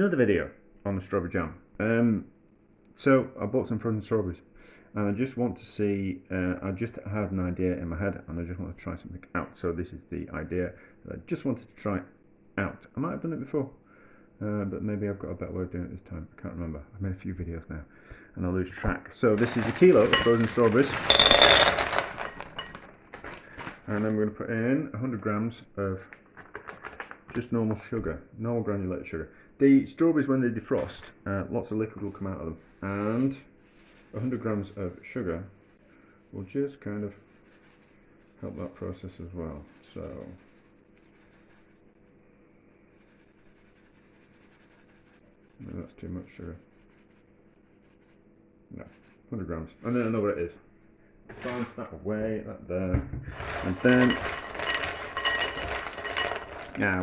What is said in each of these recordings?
another video on the strawberry jam. So I bought some frozen strawberries and I just want to see, I just had an idea in my head and I just want to try something out. So this is the idea that I just wanted to try out. I might have done it before, but maybe I've got a better way of doing it this time. I can't remember. I've made a few videos now and I lose track. So this is a kilo of frozen strawberries. And I'm going to put in 100 grams of just normal sugar, normal granulated sugar. The strawberries, when they defrost, lots of liquid will come out of them, and 100 grams of sugar will just kind of help that process as well. So maybe that's too much sugar. No, 100 grams, and then I know what it is. Balance that away, that there, and then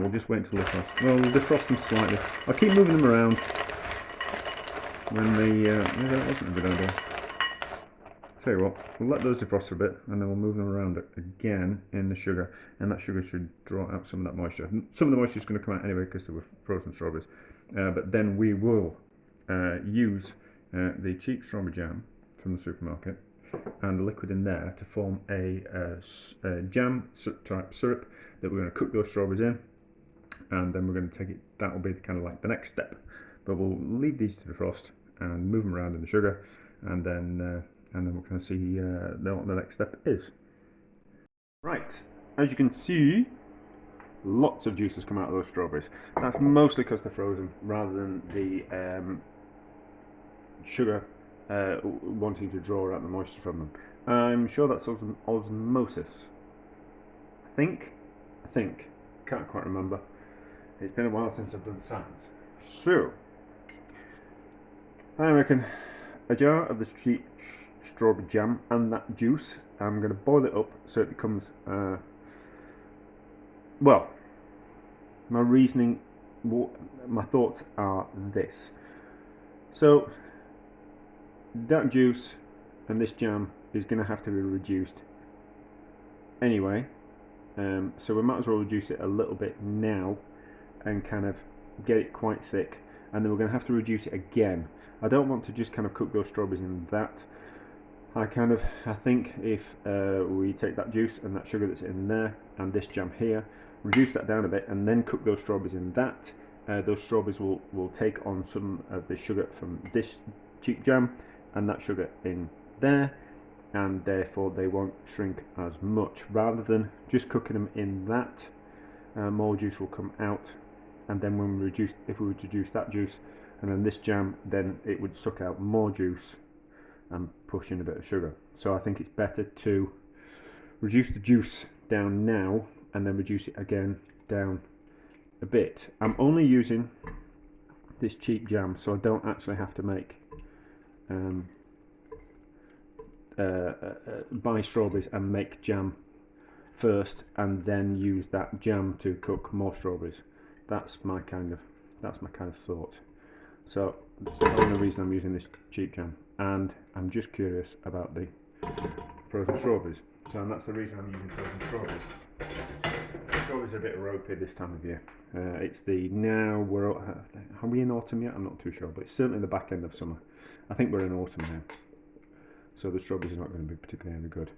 we'll just wait until they defrost. Well, we'll defrost them slightly. I'll keep moving them around when maybe that wasn't a good idea. Tell you what, we'll let those defrost for a bit and then we'll move them around again in the sugar, and that sugar should draw out some of that moisture. Some of the moisture is going to come out anyway because they were frozen strawberries, but then we will use the cheap strawberry jam from the supermarket and the liquid in there to form a jam type syrup that we're going to cook those strawberries in, and then we're going to take it. That will be kind of like the next step, but we'll leave these to defrost and move them around in the sugar, and then we're going to see what the next step is. Right, as you can see, lots of juice has come out of those strawberries. That's mostly because they're frozen rather than the sugar wanting to draw out the moisture from them. I'm sure that's osmosis. I think. Can't quite remember. It's been a while since I've done science. So, I reckon a jar of the cheap strawberry jam and that juice, I'm going to boil it up so it becomes, well, my reasoning, my thoughts are this. So, that juice and this jam is going to have to be reduced anyway, so we might as well reduce it a little bit now and kind of get it quite thick, and then we're going to have to reduce it again. I don't want to just kind of cook those strawberries in that. I think if we take that juice and that sugar that's in there and this jam here, reduce that down a bit and then cook those strawberries in that, those strawberries will take on some of the sugar from this cheap jam and that sugar in there, and therefore they won't shrink as much. Rather than just cooking them in that, more juice will come out, and then when if we were to reduce that juice and then this jam, then it would suck out more juice and push in a bit of sugar. So I think it's better to reduce the juice down now and then reduce it again down a bit. I'm only using this cheap jam, so I don't actually have to make buy strawberries and make jam first and then use that jam to cook more strawberries. That's my kind of thought. So that's the only reason I'm using this cheap jam, and I'm just curious about the frozen strawberries. So that's the reason I'm using frozen strawberries. Strawberries are a bit ropey this time of year. It's are we in autumn yet? I'm not too sure, but it's certainly the back end of summer. I think we're in autumn now. So the strawberries are not going to be particularly any good.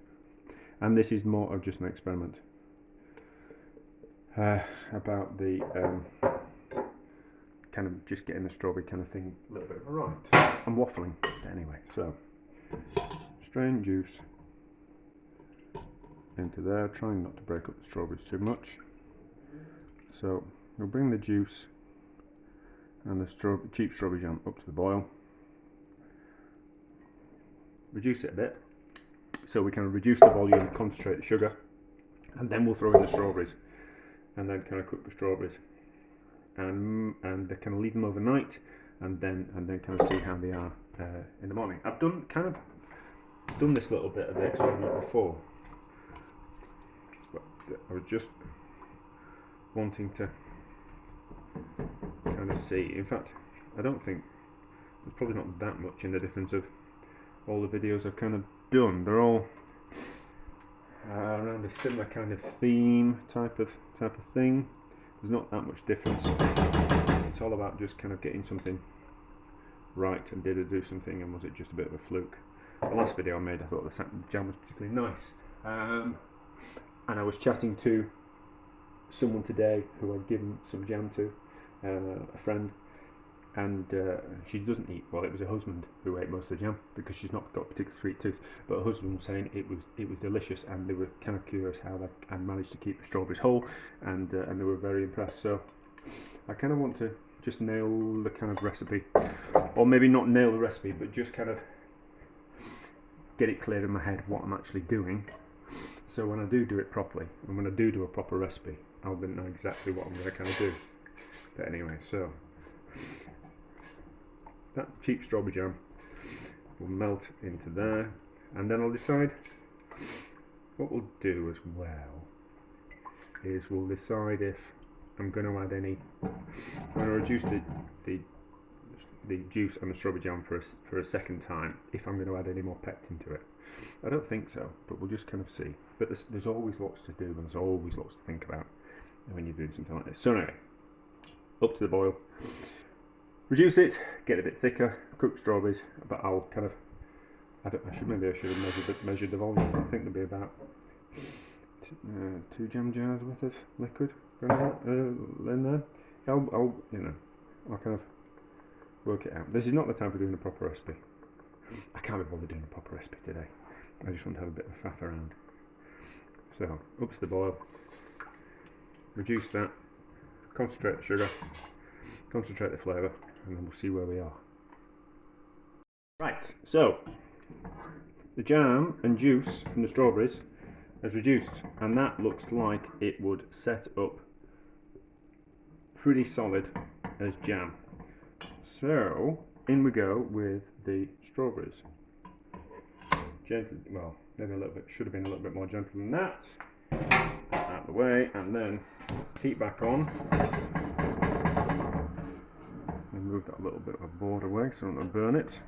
And this is more of just an experiment about the kind of just getting the strawberry kind of thing a little bit right. I'm waffling anyway. So strain juice into there, trying not to break up the strawberries too much. So we'll bring the juice and the cheap strawberry jam up to the boil. Reduce it a bit so we can reduce the volume, concentrate the sugar, and then we'll throw in the strawberries and then kind of cook the strawberries and kind of leave them overnight and then kind of see how they are in the morning. I've done this little bit of the experiment before, but I was just wanting to kind of see. In fact, I don't think there's probably not that much in the difference of all the videos I've kind of done. They're all around a similar kind of theme type of thing. There's not that much difference. it's all about just kind of getting something right, and did it do something, and was it just a bit of a fluke. The last video I made, I thought the jam was particularly nice, and I was chatting to someone today who I'd given some jam to, a friend, and she doesn't eat, well, it was her husband who ate most of the jam because she's not got a particular sweet tooth, but her husband was saying it was delicious, and they were kind of curious how I managed to keep the strawberries whole, and they were very impressed. So I kind of want to just nail the kind of recipe, or maybe not nail the recipe, but just kind of get it clear in my head what I'm actually doing, so when I do it properly, and when I do a proper recipe, I'll know exactly what I'm going to kind of do. But anyway, so that cheap strawberry jam will melt into there, and then I'll decide what we'll do as well is we'll decide if I'm going to add any. I'm going to reduce the juice and the strawberry jam for a second time, if I'm going to add any more pectin to it. I don't think so, but we'll just kind of see. But there's always lots to do, and there's always lots to think about when you're doing something like this. So anyway, up to the boil, reduce it, get it a bit thicker, cook strawberries, but I'll kind of, I should have measured the volume. I think there'll be about 2 jam jars worth of liquid in there. I'll kind of work it out. This is not the time for doing a proper recipe. I can't be bothered doing a proper recipe today. I just want to have a bit of a faff around. So, up to the boil, reduce that, concentrate the sugar, concentrate the flavour, and then we'll see where we are. Right, so the jam and juice from the strawberries has reduced, and that looks like it would set up pretty solid as jam. So in we go with the strawberries. Gently, well, maybe a little bit, should have been a little bit more gentle than that. Out of the way, and then heat back on. And move that little bit of a board away so I don't want to burn it.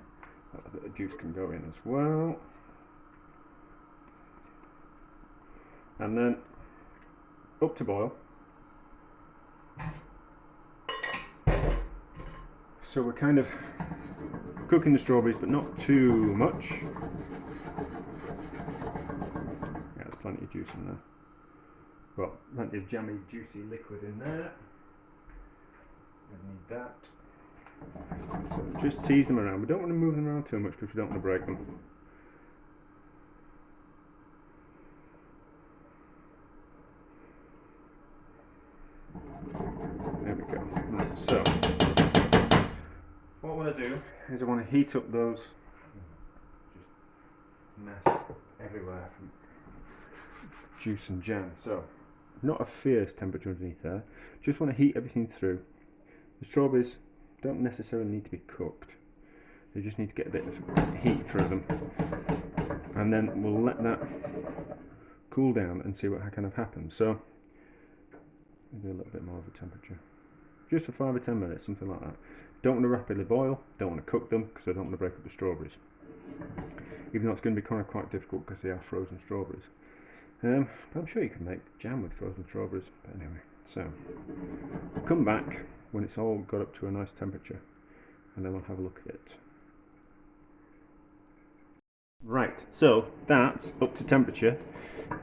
That bit of juice can go in as well. And then up to boil. So we're kind of cooking the strawberries, but not too much. Yeah, there's plenty of juice in there. Well, plenty of jammy, juicy liquid in there. We need that. So just tease them around. We don't want to move them around too much because we don't want to break them. There we go. Right, so what I want to do is I want to heat up those, just mess everywhere from juice and jam. So not a fierce temperature underneath there, just want to heat everything through. The strawberries don't necessarily need to be cooked, they just need to get a bit of heat through them, and then we'll let that cool down and see what kind of happens. So maybe a little bit more of a temperature, just for 5 or 10 minutes, something like that. Don't want to rapidly boil, don't want to cook them because I don't want to break up the strawberries, even though it's going to be kind of quite difficult because they are frozen strawberries. But I'm sure you can make jam with frozen strawberries. But anyway, so we'll come back when it's all got up to a nice temperature, and then we'll have a look at it. Right, so that's up to temperature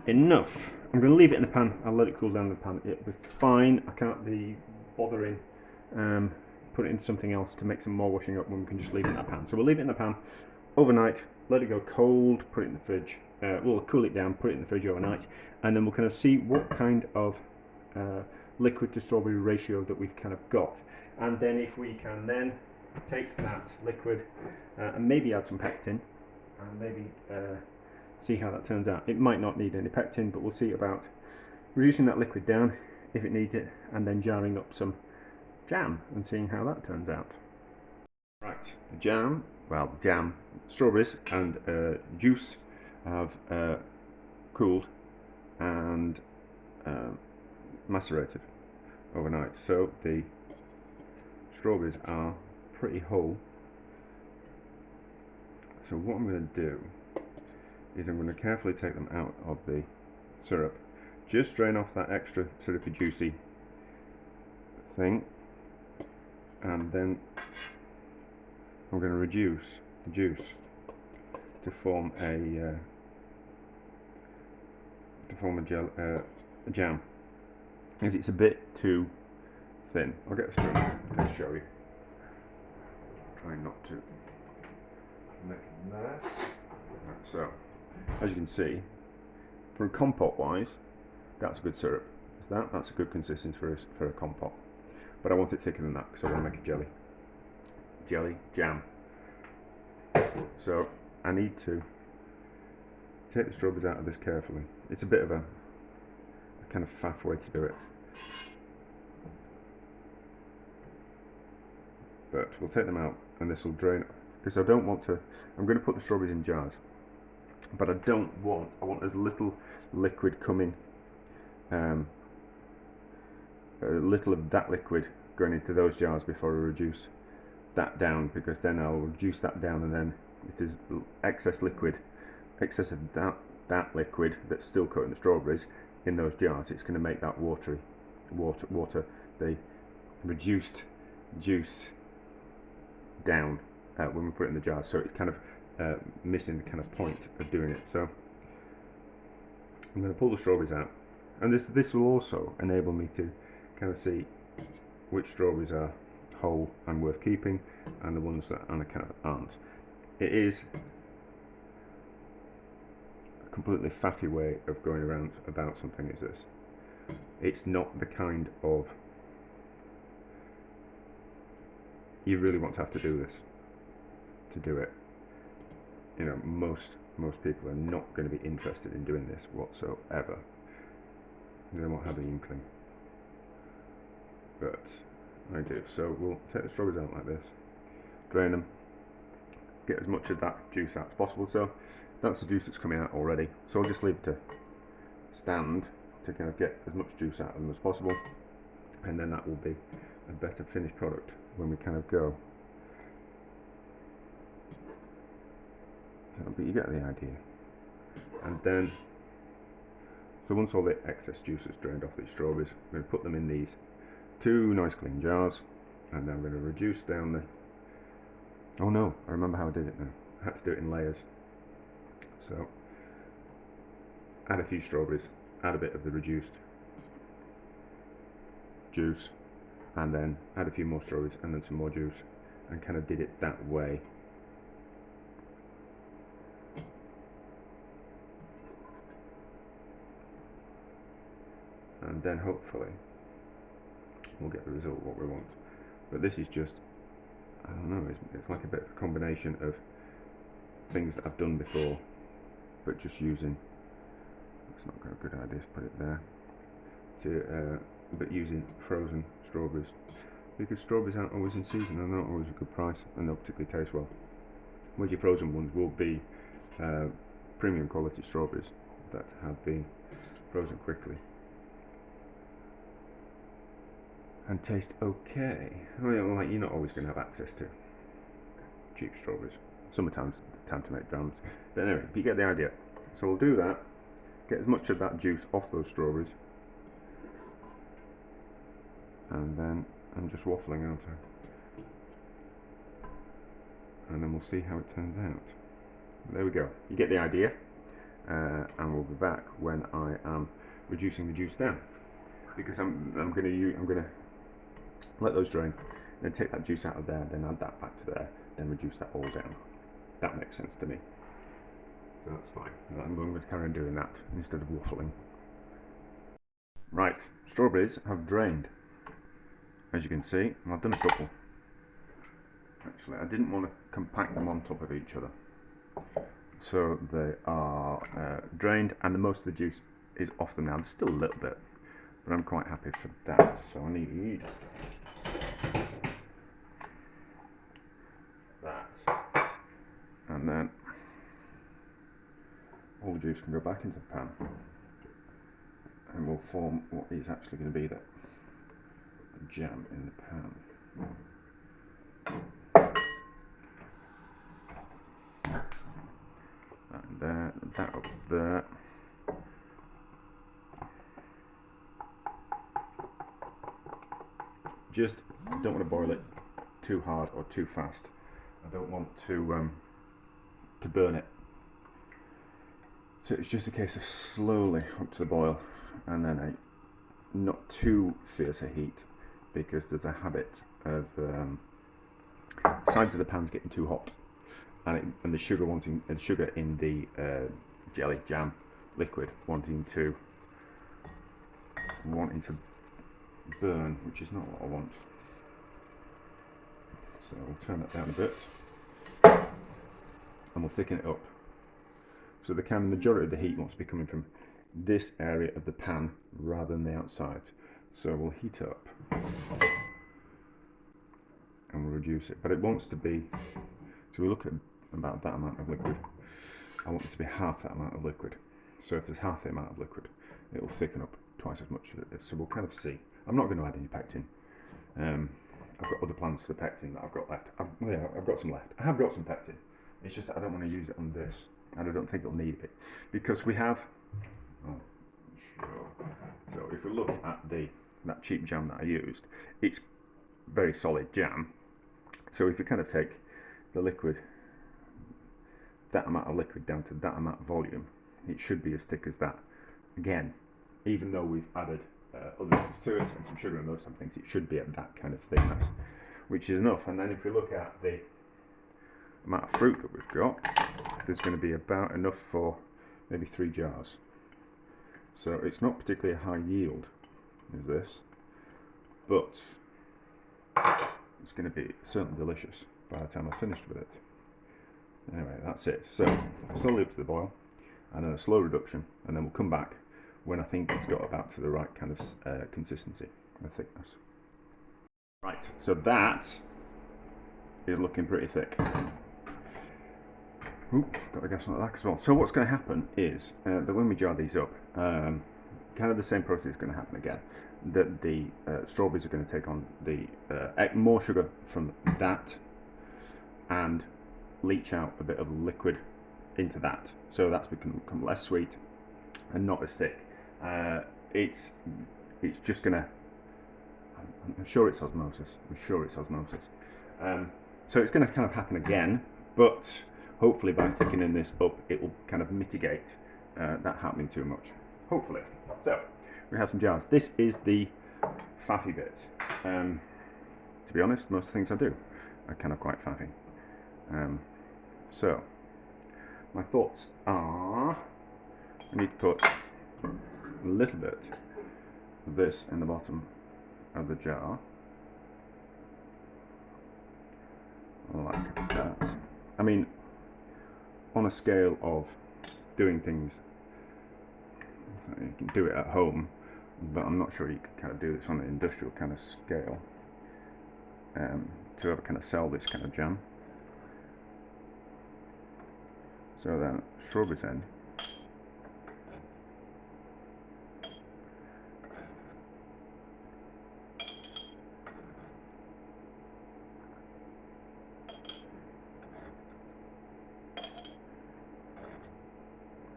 enough. I'm going to leave it in the pan. I'll let it cool down in the pan. It'll be fine. I can't be bothering put it into something else to make some more washing up when we can just leave it in that pan. So we'll leave it in the pan overnight, let it go cold, put it in the fridge. We'll cool it down, put it in the fridge overnight, and then we'll kind of see what kind of liquid to strawberry ratio that we've kind of got. And then if we can then take that liquid and maybe add some pectin, and maybe see how that turns out. It might not need any pectin, but we'll see about reducing that liquid down if it needs it, and then jarring up some jam and seeing how that turns out. Right, the jam, strawberries and juice have cooled and macerated overnight, so the strawberries are pretty whole. So what I'm going to do is I'm going to carefully take them out of the syrup, just drain off that extra syrupy juicy thing, and then I'm going to reduce the juice to form a jam, because it's a bit too thin. I'll get a spoon to show you. Try not to make a mess. Right, so, as you can see, from compote wise, that's a good syrup. That's a good consistency for a compote. But I want it thicker than that because I want to make a jam. So I need to take the strawberries out of this carefully. It's a bit of a kind of faff way to do it. But we'll take them out and this will drain, because I don't want to, I'm going to put the strawberries in jars, but I want as little liquid coming, a little of that liquid going into those jars before I reduce that down, because then I'll reduce that down and then it is excess of that liquid that's still coating the strawberries in those jars. It's going to make that water the reduced juice down when we put it in the jars, so it's kind of missing the kind of point of doing it. So I'm going to pull the strawberries out, and this will also enable me to kind of see which strawberries are whole and worth keeping and the ones that kind of aren't. It is a completely faffy way of going around about something is this. It's not the kind of, you really want to have to do this to do it. You know, most people are not going to be interested in doing this whatsoever. They won't have the inkling. But I do. So we'll take the strawberries out like this, drain them, get as much of that juice out as possible. So that's the juice that's coming out already. So I'll just leave it to stand to kind of get as much juice out of them as possible, and then that will be a better finished product when we kind of go. But you get the idea. And then, so once all the excess juice is drained off these strawberries, I'm going to put them in these two nice clean jars, and then I'm going to reduce down the, oh no, I remember how I did it now. I had to do it in layers. So add a few strawberries, add a bit of the reduced juice, and then add a few more strawberries and then some more juice, and kind of did it that way. And then hopefully we'll get the result what we want. But this is just, I don't know, it's like a bit of a combination of things that I've done before, but just using, it's not a good idea to put it there, but using frozen strawberries, because strawberries aren't always in season and not always a good price, and don't particularly taste well. Whereas your frozen ones will be premium quality strawberries that have been frozen quickly and taste okay. Well, like, you're not always going to have access to cheap strawberries. Sometimes time to make jams. But anyway, you get the idea. So we'll do that, get as much of that juice off those strawberries, and then I'm just waffling out and then we'll see how it turns out. There we go. You get the idea. And we'll be back when I am reducing the juice down, because I'm gonna let those drain, then take that juice out of there, then add that back to there, then reduce that all down. That makes sense to me. So that's fine. I'm going to carry on doing that instead of waffling. Right, strawberries have drained, as you can see, and I've done a couple. Actually, I didn't want to compact them on top of each other. So they are drained, and the most of the juice is off them now. There's still a little bit, but I'm quite happy for that. So I need that, and then all the juice can go back into the pan, and we'll form what is actually going to be the jam in the pan. And there, that up there. Just don't want to boil it too hard or too fast. I don't want to burn it. So it's just a case of slowly up to the boil, and then a not too fierce a heat, because there's a habit of sides of the pans getting too hot, and the sugar in the jelly jam liquid wanting to burn, which is not what I want. So we'll turn that down a bit, and we'll thicken it up. So the majority of the heat wants to be coming from this area of the pan rather than the outside. So we'll heat up and we'll reduce it, but it wants to be, so we look at about that amount of liquid. I want it to be half that amount of liquid. So if there's half the amount of liquid, it will thicken up twice as much as it is. So we'll kind of see. I'm not going to add any pectin. I've got other plans for the pectin that I've got left. I've got some left. I have got some pectin. It's just that I don't want to use it on this, and I don't think it'll need it, because we have. So if we look at that cheap jam that I used, it's very solid jam. So if you kind of take the liquid, that amount of liquid down to that amount of volume, it should be as thick as that. Again, even though we've added other things to it and some sugar and those some things, it should be at that kind of thickness, which is enough. And then if we look at the amount of fruit that we've got, there's going to be about enough for maybe 3 jars. So it's not particularly a high yield, is this, but it's going to be certainly delicious by the time I'm finished with it. Anyway, that's it. So slowly up to the boil, and then a slow reduction, and then we'll come back when I think it's got about to the right kind of consistency and thickness. Right, so that is looking pretty thick. Oop, got the gas on that as well. So what's going to happen is that when we jar these up, kind of the same process is going to happen again. That the strawberries are going to take on the more sugar from that and leach out a bit of liquid into that, so that's become less sweet and not as thick. It's just gonna, I'm sure it's osmosis. So it's going to kind of happen again, but hopefully by thickening this up, it will kind of mitigate that happening too much. Hopefully. So we have some jars. This is the faffy bit. To be honest, most things I do are kind of quite faffy. So my thoughts are, I need to put a little bit of this in the bottom of the jar, like that. I mean, on a scale of doing things, so you can do it at home, but I'm not sure you can kind of do this on an industrial kind of scale to ever kind of sell this kind of jam. So then strawberries in.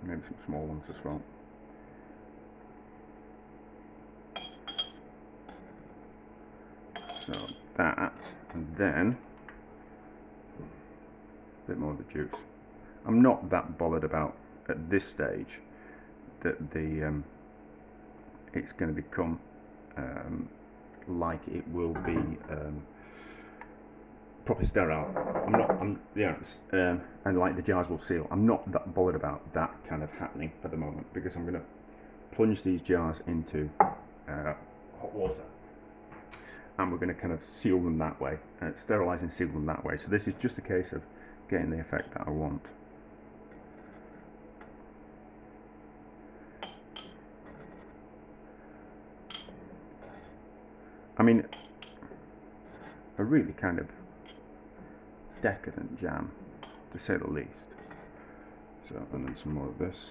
Maybe some small ones as well. So that, and then a bit more of the juice. I'm not that bothered about at this stage that the it's going to become like it will be properly sterile. And like the jars will seal. I'm not that bothered about that kind of happening at the moment, because I'm going to plunge these jars into hot water, and we're going to kind of seal them that way, sterilise and seal them that way. So this is just a case of getting the effect that I want. I mean, a really kind of decadent jam, to say the least. So, and then some more of this,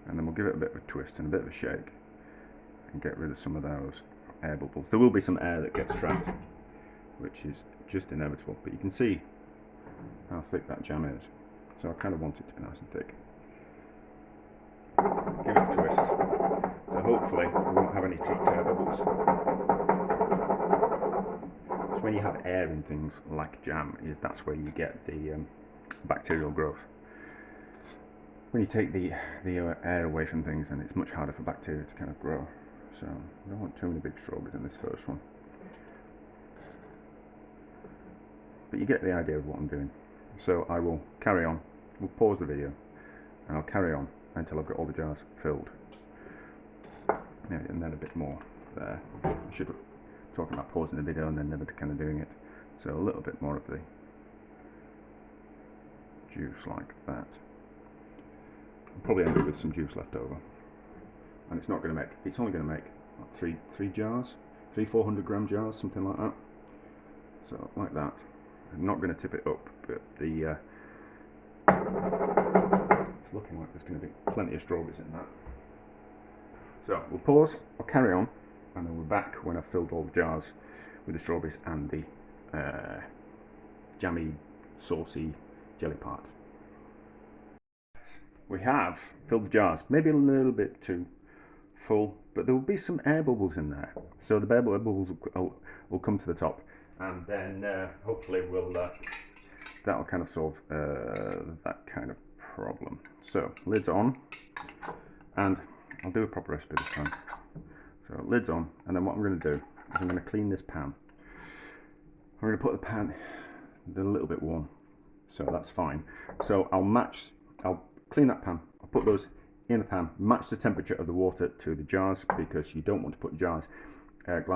and then we'll give it a bit of a twist and a bit of a shake, and get rid of some of those air bubbles. There will be some air that gets trapped, which is just inevitable, but you can see how thick that jam is. So I kind of want it to be nice and thick. Give it a twist. So hopefully we won't have any trapped air bubbles. when you have air in things like jam, that's where you get the bacterial growth. When you take the air away from things, then it's much harder for bacteria to kind of grow. So I don't want too many big strawberries in this first one. But you get the idea of what I'm doing. So I will carry on. We'll pause the video and I'll carry on until I've got all the jars filled. Maybe, and then a bit more there. I should have talking about pausing the video and then never kind of doing it. So a little bit more of the juice like that. I'll probably end up with some juice left over. And it's not going to make, it's only going to make what, three jars, 400 gram jars, something like that. So like that. I'm not going to tip it up, but the it's looking like there's going to be plenty of strawberries in that. So we'll pause, I'll carry on, and then we're back when I've filled all the jars with the strawberries and the jammy, saucy jelly part. We have filled the jars, maybe a little bit too full, but there will be some air bubbles in there. So the air bubbles will come to the top, and then hopefully that'll kind of solve that kind of problem. So lids on, and I'll do a proper recipe this time. So lids on, and then what I'm going to do is I'm going to clean this pan. I'm going to put the pan a little bit warm, so that's fine. So I'll clean that pan, I'll put those in the pan, match the temperature of the water to the jars, because you don't want to put glass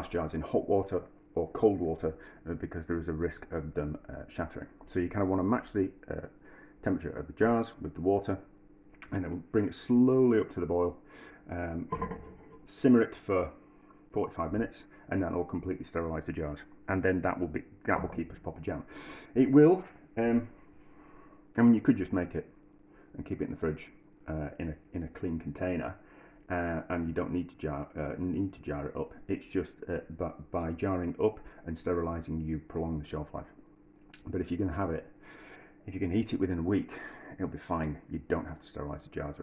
jars in hot water or cold water because there is a risk of them shattering. So you kind of want to match the temperature of the jars with the water, and then we'll bring it slowly up to the boil. Simmer it for 45 minutes, and that will completely sterilize the jars, and then that will keep us proper jam. It will. I mean, you could just make it and keep it in the fridge in a clean container, and you don't need to jar it up. It's just by jarring up and sterilizing, you prolong the shelf life. But if you're going to have it, if you can eat it within a week, it'll be fine. You don't have to sterilize the jars,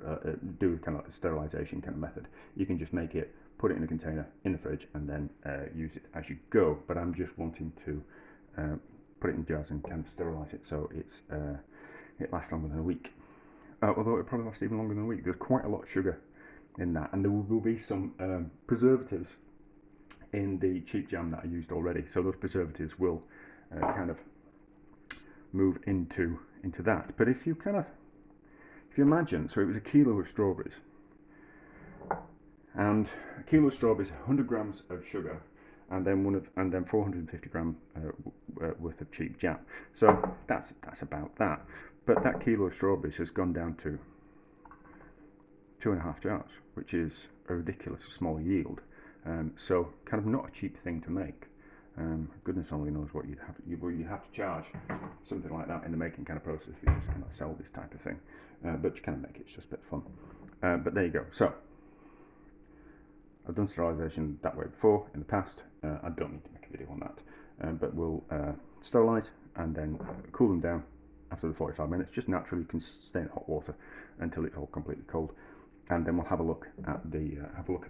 do kind of a sterilization kind of method. You can just make it, put it in a container in the fridge, and then use it as you go. But I'm just wanting to put it in jars and kind of sterilize it so it lasts longer than a week. Although it probably lasts even longer than a week. There's quite a lot of sugar in that, and there will be some preservatives in the cheap jam that I used already. So those preservatives will kind of move into that. But if you imagine, so it was a kilo of strawberries, and a kilo of strawberries, 100 grams of sugar, and then 450 gram worth of cheap jam. So that's about that. But that kilo of strawberries has gone down to 2.5 jars, which is a ridiculously small yield. So kind of not a cheap thing to make. Goodness only knows what you'd have to charge something like that in the making kind of process if you just kind of sell this type of thing. But you kind of make it, it's just a bit of fun. But there you go. So I've done sterilization that way before in the past. I don't need to make a video on that. But we'll sterilize and then cool them down after the 45 minutes. Just naturally, you can stay in hot water until it's all completely cold. And then we'll have a look at the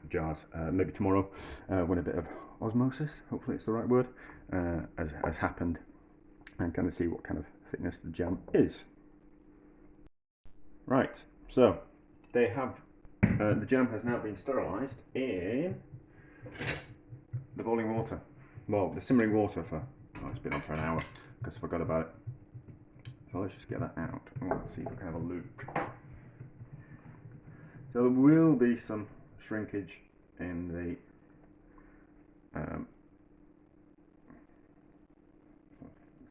jars maybe tomorrow when a bit of osmosis, hopefully it's the right word, has happened, and kind of see what kind of thickness the jam is. Right, so they have the jam has now been sterilised in the boiling water. Well, the simmering water for it's been on for an hour because I forgot about it. So let's just get that out. Let's see if we can have a look. So there will be some shrinkage in the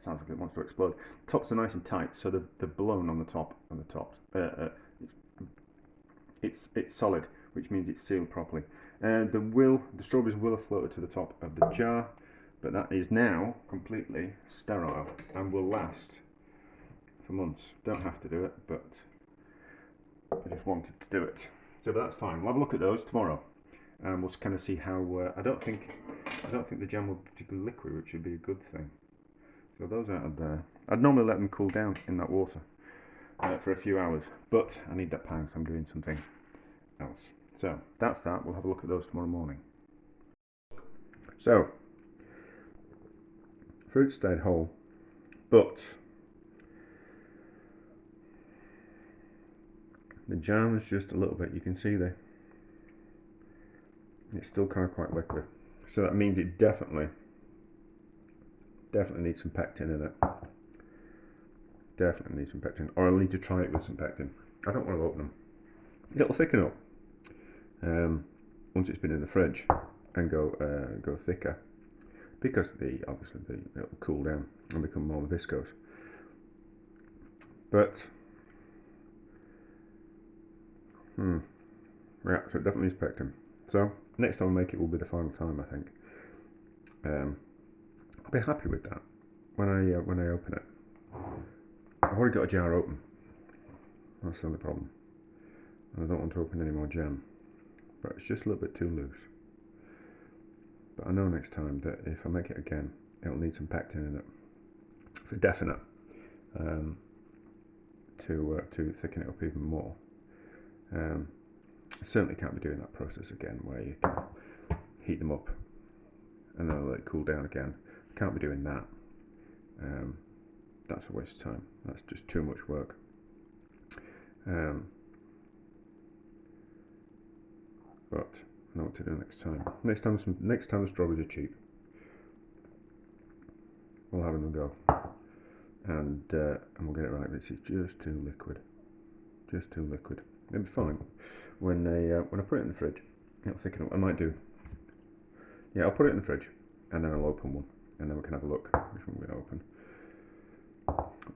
sounds like it wants to explode. Tops are nice and tight, so they're blown on the top. It's solid, which means it's sealed properly. The strawberries will have floated to the top of the jar, but that is now completely sterile and will last for months. Don't have to do it, but I just wanted to do it. So that's fine. We'll have a look at those tomorrow, and we'll kind of see how. I don't think the jam will be particularly liquid, which would be a good thing. So those out of there. I'd normally let them cool down in that water for a few hours, but I need that pan, so I'm doing something else. So that's that. We'll have a look at those tomorrow morning. So Fruit stayed whole, but the jam is just a little bit, you can see there, it's still kind of quite liquid. So that means it definitely needs some pectin in it. Definitely needs some pectin, or I'll need to try it with some pectin. I don't want to open them. It'll thicken up once it's been in the fridge and go thicker, because obviously it'll cool down and become more viscose. But yeah, so it definitely needs pectin. So next time I make it will be the final time, I think. I'll be happy with that when I open it. I've already got a jar open. That's the only problem. And I don't want to open any more jam, but it's just a little bit too loose. But I know next time that if I make it again, it'll need some pectin in it for definite, to thicken it up even more. I certainly can't be doing that process again where you can heat them up and then let it cool down again. Can't be doing that. That's a waste of time. That's just too much work. But I know what to do next time. Next time the strawberries are cheap, we'll have them go, and we'll get it right. This is just too liquid. Just too liquid. It'll be fine when I put it in the fridge. It'll thicken up. I might do. Yeah, I'll put it in the fridge, and then I'll open one, and then we can have a look. Which one we're gonna open?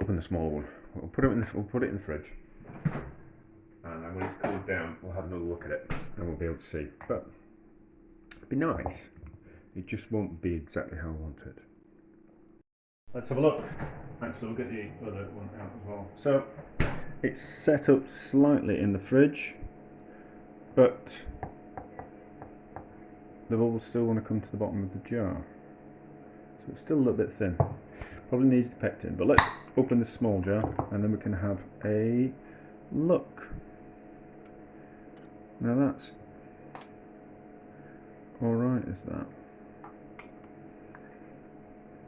Open the small one. We'll put it in the fridge, and then when it's cooled down, we'll have another look at it, and we'll be able to see. But it'd be nice. It just won't be exactly how I want it. Let's have a look. Actually, we'll get the other one out as well. So it's set up slightly in the fridge, but the bubbles still want to come to the bottom of the jar. So it's still a little bit thin. Probably needs the pectin, but let's open this small jar and then we can have a look. Now that's alright, is that?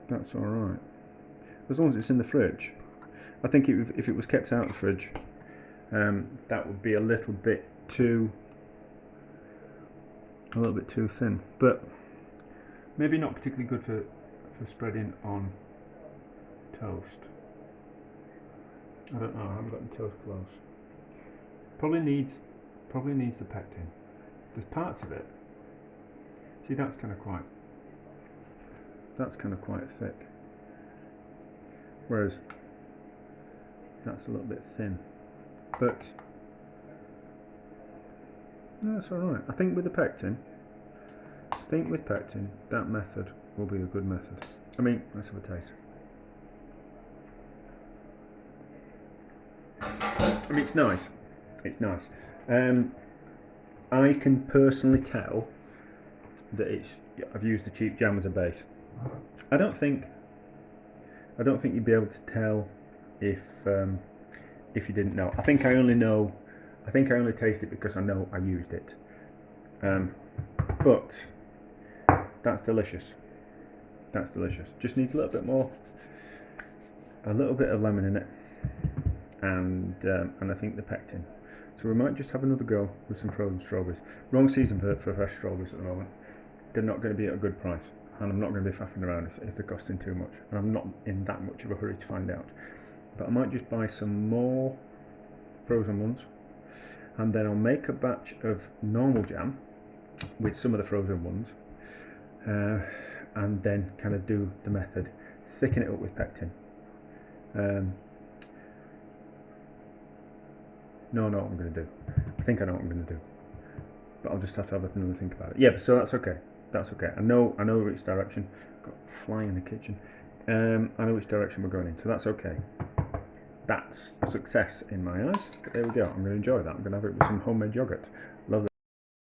That's alright. As long as it's in the fridge. I think if it was kept out of the fridge, that would be a little bit too thin. But maybe not particularly good for spreading on toast. I don't know, I haven't got the toast close. Probably needs the pectin. There's parts of it. See, that's kind of quite thick. Whereas that's a little bit thin. But no, it's alright. I think with pectin, that method will be a good method. I mean, let's have a taste. I mean, it's nice. It's nice. I can personally tell that I've used the cheap jam as a base. I don't think you'd be able to tell if you didn't know. I think I only taste it because I know I used it. But that's delicious. That's delicious. Just needs a little bit more, a little bit of lemon in it, and I think the pectin. So we might just have another go with some frozen strawberries. Wrong season for fresh strawberries at the moment. They're not going to be at a good price, and I'm not going to be faffing around if they're costing too much. And I'm not in that much of a hurry to find out. But I might just buy some more frozen ones, and then I'll make a batch of normal jam with some of the frozen ones, and then kind of do the method, thicken it up with pectin. No, I know what I'm going to do. I think I know what I'm going to do, but I'll just have to have another think about it. Yeah, so that's okay. That's okay. I know which direction. Got a fly in the kitchen. I know which direction we're going in, so that's okay. That's a success in my eyes. But there we go. I'm going to enjoy that. I'm going to have it with some homemade yogurt.